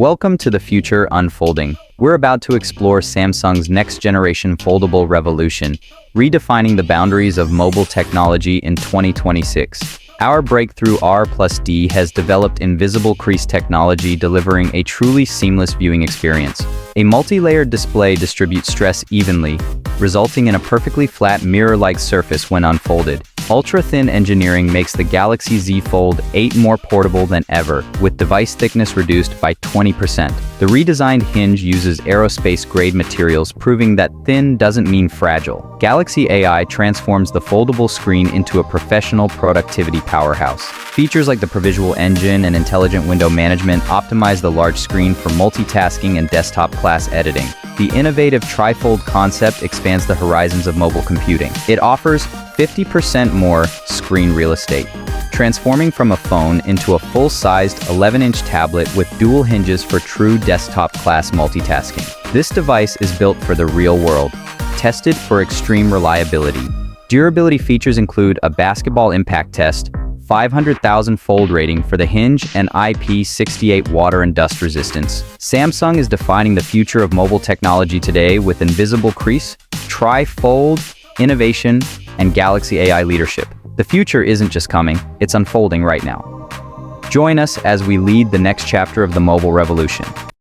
Welcome to the future unfolding. We're about to explore Samsung's next-generation foldable revolution, redefining the boundaries of mobile technology in 2026. Our breakthrough R+D has developed invisible crease technology, delivering a truly seamless viewing experience. A multi-layered display distributes stress evenly, resulting in a perfectly flat mirror-like surface when unfolded. Ultra-thin engineering makes the Galaxy Z Fold 8 more portable than ever, with device thickness reduced by 20%. The redesigned hinge uses aerospace-grade materials, proving that thin doesn't mean fragile. Galaxy AI transforms the foldable screen into a professional productivity powerhouse. Features like the Provisual Engine and intelligent window management optimize the large screen for multitasking and desktop-class editing. The innovative trifold concept expands the horizons of mobile computing. It offers 50% more screen real estate, transforming from a phone into a full-sized 11-inch tablet with dual hinges for true desktop-class multitasking. This device is built for the real world, tested for extreme reliability. Durability features include a basketball impact test, 500,000 fold rating for the hinge, and IP68 water and dust resistance. Samsung is defining the future of mobile technology today with invisible crease, tri-fold, innovation, and Galaxy AI leadership. The future isn't just coming, it's unfolding right now. Join us as we lead the next chapter of the mobile revolution.